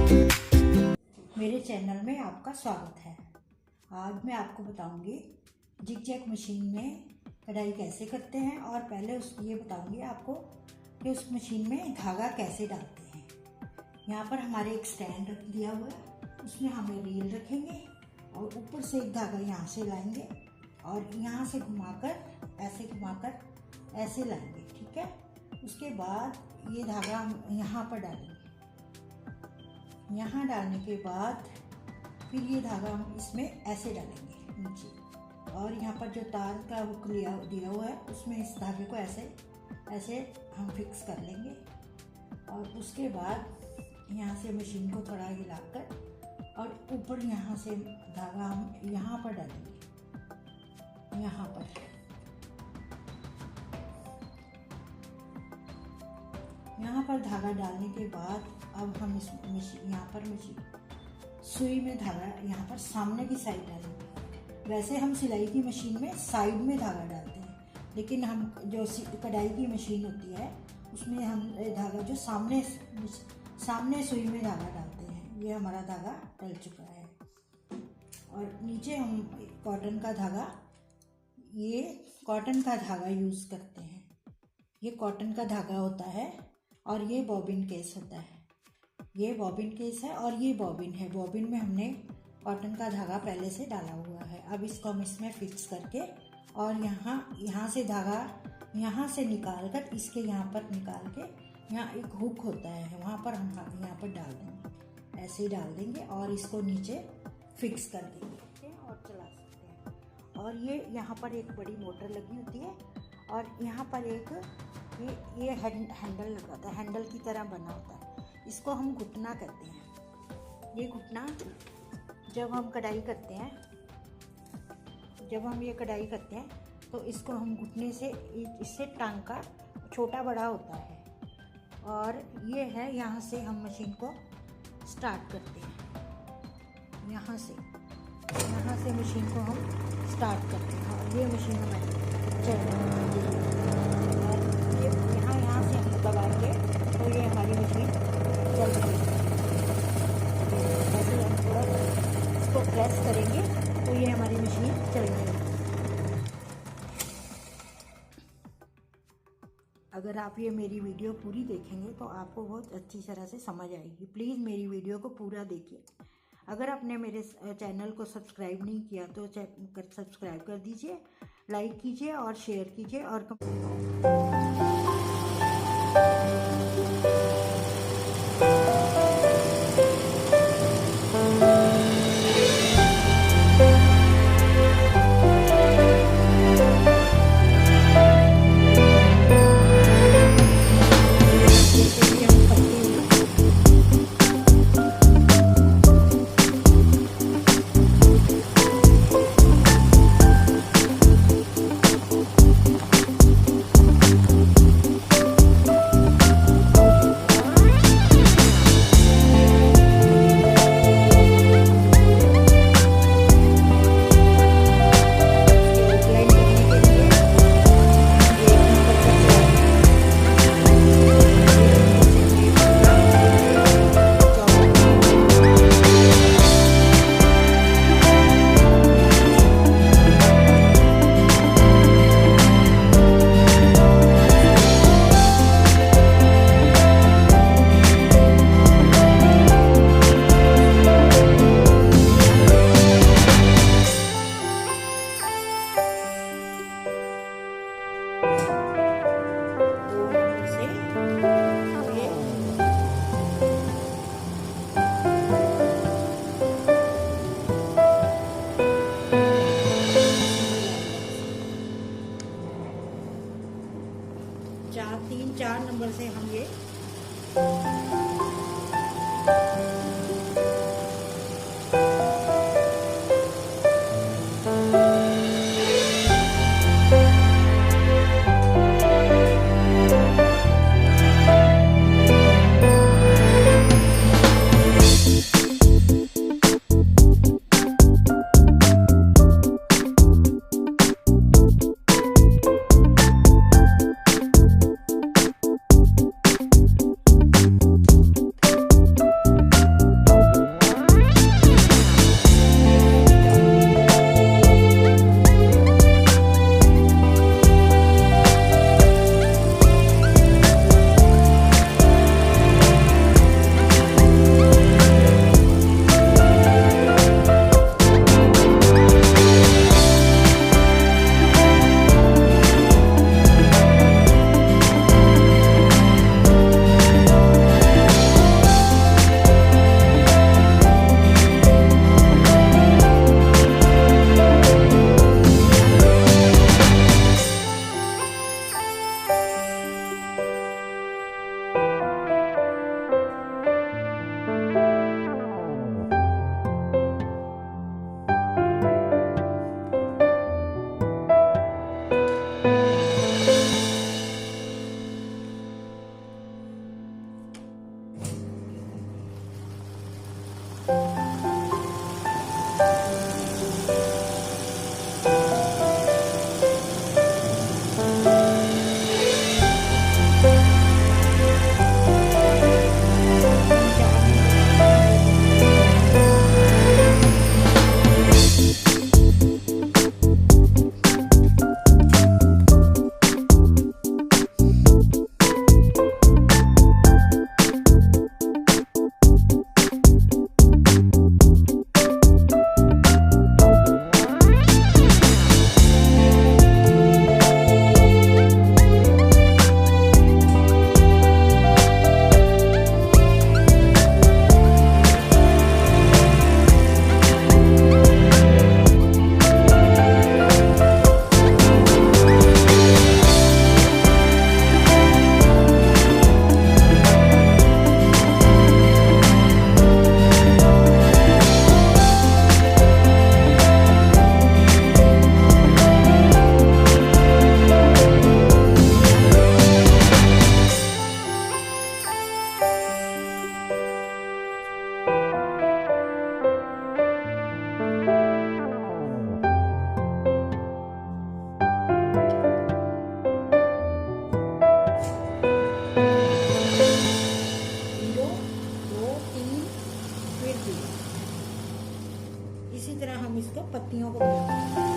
मेरे चैनल में आपका स्वागत है। आज मैं आपको बताऊंगी जिगजैग मशीन में कढ़ाई कैसे करते हैं, और पहले ये बताऊंगी आपको कि उस मशीन में धागा कैसे डालते हैं। यहाँ पर हमारे एक स्टैंड रख दिया हुआ है, उसमें हमें रील रखेंगे और ऊपर से एक धागा यहाँ से लाएंगे और यहाँ से घुमाकर ऐसे लाएंगे, ठीक है। उसके बाद ये धागा हम यहाँ पर डालेंगे। यहाँ डालने के बाद फिर ये धागा हम इसमें ऐसे डालेंगे नीचे, और यहाँ पर जो तार का हुक दिया हुआ है उसमें इस धागे को ऐसे हम फिक्स कर लेंगे। और उसके बाद यहाँ से मशीन को थोड़ा हिलाकर और ऊपर यहाँ से धागा हम यहाँ पर डालेंगे। यहाँ पर धागा डालने के बाद अब हम इस मशीन सुई में धागा यहाँ पर सामने की साइड डालेंगे। वैसे हम सिलाई की मशीन में साइड में धागा डालते हैं, लेकिन हम जो कढ़ाई की मशीन होती है उसमें हम धागा जो सामने सुई में धागा डालते हैं। ये हमारा धागा डल चुका है। और नीचे हम कॉटन का धागा यूज़ करते हैं। ये कॉटन का धागा होता है और ये बॉबिन केस होता है। ये बॉबिन केस है और ये बॉबिन है। बॉबिन में हमने कॉटन का धागा पहले से डाला हुआ है। अब इसको हम इसमें फिक्स करके और यहाँ से धागा यहाँ से निकाल कर इसके यहाँ पर निकाल के यहाँ एक हुक होता है, वहाँ पर हम यहाँ पर डाल देंगे। ऐसे ही डाल देंगे और इसको नीचे फिक्स कर देंगे और चला सकते हैं। और ये यहाँ पर एक बड़ी मोटर लगी होती है और यहाँ पर एक ये हैंडल लगा होता है, हैंडल की तरह बना होता है। इसको हम घुटना कहते हैं। ये घुटना जब हम ये कढ़ाई करते हैं तो इसको हम घुटने से इससे टांग का छोटा बड़ा होता है। और ये है, यहाँ से हम मशीन को स्टार्ट करते हैं। यहाँ से मशीन को हम स्टार्ट करते हैं और ये मशीन हमारी चल रही है। और ये यहाँ से हम दबाएंगे तो ये हमारी मशीन चल रही है। ऐसे हम थोड़ा इसको प्रेस करेंगे तो ये हमारी मशीन चल रही है। अगर आप ये मेरी वीडियो पूरी देखेंगे तो आपको बहुत अच्छी तरह से समझ आएगी। प्लीज़ मेरी वीडियो को पूरा देखिए। अगर आपने मेरे चैनल को सब्सक्राइब नहीं किया तो सब्सक्राइब कर दीजिए, लाइक कीजिए और शेयर कीजिए और इसी तरह हम इसको पत्तियों को बनाएंगे।